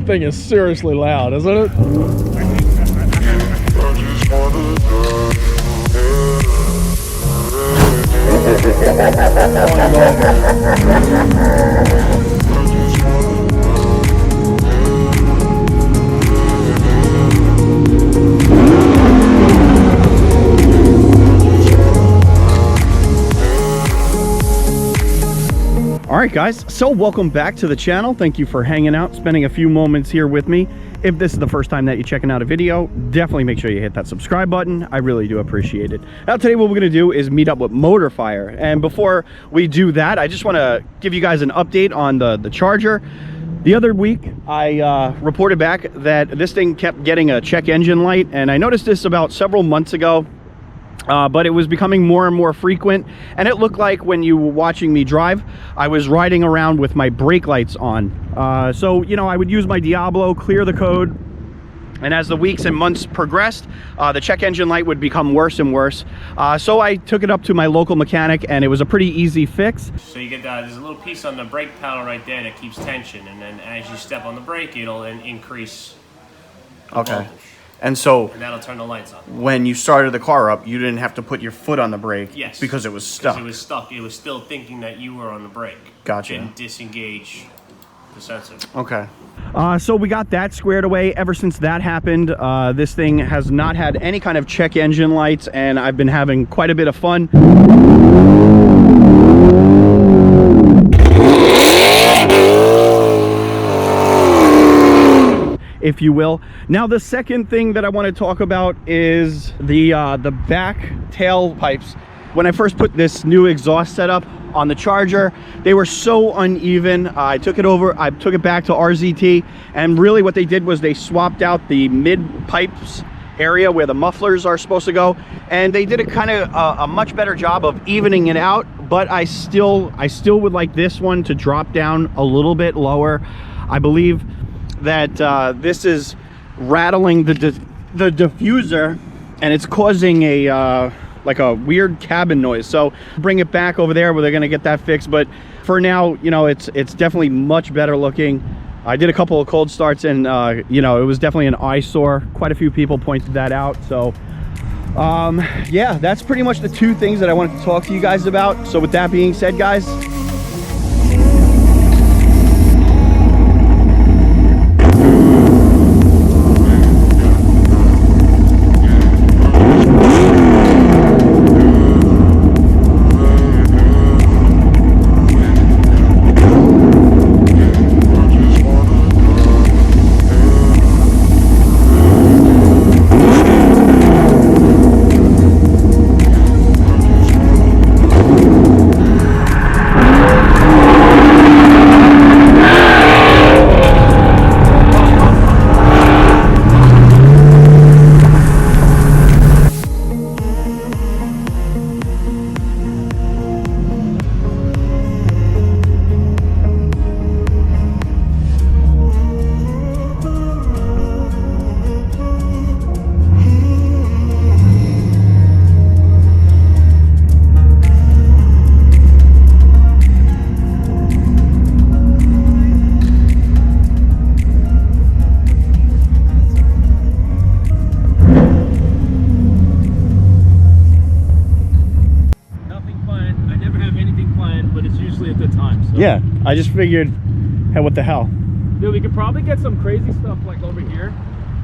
That thing is seriously loud, isn't it? Alright guys, so welcome back to the channel. Thank you for hanging out, spending a few moments here with me. If this is the first time that you're checking out a video, definitely make sure you hit that subscribe button. I really do appreciate it. Now today what we're going to do is meet up with Motorfire. And before we do that, I just want to give you guys an update on the Charger. The other week, I reported back that this thing kept getting a check engine light. And I noticed this about several months ago. But it was becoming more and more frequent, and it looked like when you were watching me drive, I was riding around with my brake lights on. So, you know, I would use my Diablo, clear the code, and as the weeks and months progressed, the check engine light would become worse and worse. So I took it up to my local mechanic, and it was a pretty easy fix. So you get there's a little piece on the brake pedal right there that keeps tension, and then as you step on the brake, it'll increase the voltage. And so, and that'll turn the lights on. When you started the car up, you didn't have to put your foot on the brake. Yes. Because it was stuck. It was stuck. It was still thinking that you were on the brake. Gotcha. Didn't disengage the sensor. Okay. So we got that squared away. Ever since that happened, this thing has not had any kind of check engine lights, and I've been having quite a bit of fun. If you will. Now the second thing that I want to talk about is the back tailpipes. When I first put this new exhaust setup on the Charger, they were so uneven. I took it back to RZT, and really what they did was they swapped out the mid pipes area where the mufflers are supposed to go, and they did a much better job of evening it out. But I still would like this one to drop down a little bit lower. I believe that this is rattling the diffuser, and it's causing a like a weird cabin noise. So bring it back over there where they're gonna get that fixed. But for now, you know, it's definitely much better looking. I did a couple of cold starts, and you know, it was definitely an eyesore. Quite a few people pointed that out. So yeah, that's pretty much the two things that I wanted to talk to you guys about. So with that being said, guys, yeah, I just figured, hey, what the hell? Dude, we could probably get some crazy stuff like over here.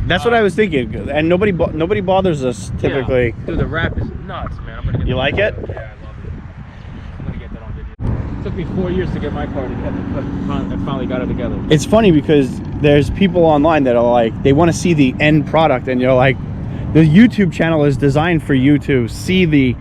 That's what I was thinking, and nobody bothers us typically. Yeah. Dude, the wrap is nuts, man. I'm gonna get you like it? Yeah, I love it. I'm gonna get that on video. It took me 4 years to get my car together, but I finally got it together. It's funny because there's people online that are like, they want to see the end product, and you're like, the YouTube channel is designed for you to see the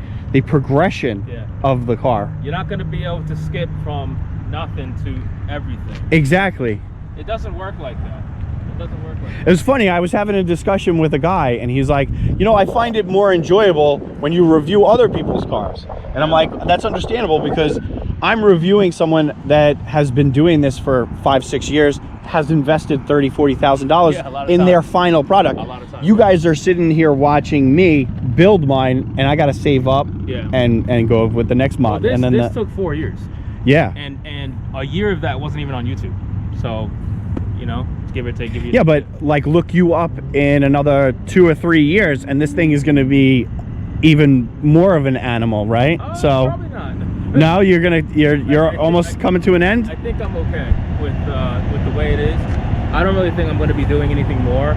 progression of the car. You're not gonna be able to skip from nothing to everything. Exactly. It doesn't work like that. It doesn't work like that. It was funny, I was having a discussion with a guy, and he's like, you know, I find it more enjoyable when you review other people's cars. And I'm like, that's understandable, because I'm reviewing someone that has been doing this for 5-6 years, has invested $30,000-$40,000 in their final product. You guys are sitting here watching me build mine, and I got to save up and go with the next mod. Well, and then this took 4 years. Yeah. And a year of that wasn't even on YouTube. So you know, give or take. Give you Yeah, but like look you up in another 2 or 3 years, and this thing is going to be even more of an animal, right? So probably not. now you're almost coming to an end. I think I'm okay with the way it is. I don't really think I'm going to be doing anything more.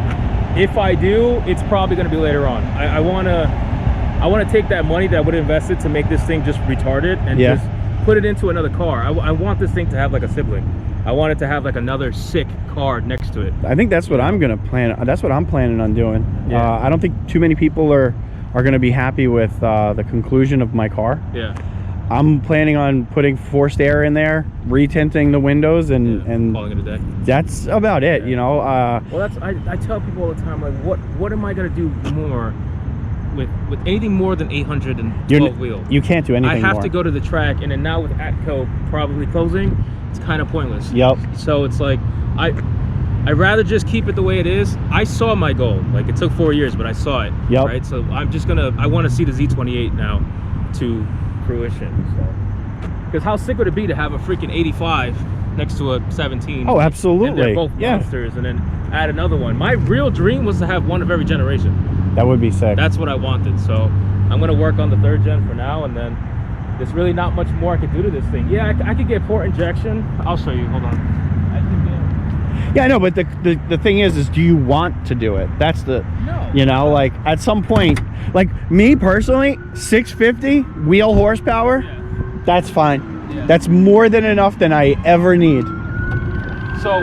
If I do, it's probably going to be later on. I want to take that money that I would have invested to make this thing just retarded and just put it into another car. I want this thing to have like a sibling. I want it to have like another sick car next to it. I think that's what I'm gonna plan. That's what I'm planning on doing. Yeah. I don't think too many people are going to be happy with the conclusion of my car. Yeah. I'm planning on putting forced air in there, retinting the windows, and calling it a day. that's about it. You know. Well, that's I tell people all the time, like, what am I gonna do more with anything more than 812 wheel? You can't do anything. I have more. to go to the track, and then now with Atco probably closing, it's kind of pointless. Yep. So it's like I'd rather just keep it the way it is. I saw my goal. Like, it took 4 years, but I saw it. Yep. Right. So I want to see the Z28 now to fruition. So, because how sick would it be to have a freaking 85 next to a 17? Oh, absolutely. And they're both monsters, and then add another one. My real dream was to have one of every generation. That would be sick. That's what I wanted. So I'm gonna work on the 3rd gen for now, and then there's really not much more I could do to this thing. Yeah, I could get port injection. I'll show you. Hold on. Yeah, I know, but the thing is do you want to do it? That's the, No. you know, like at some point, like me personally, 650 wheel horsepower, that's fine. Yeah. That's more than enough than I ever need. So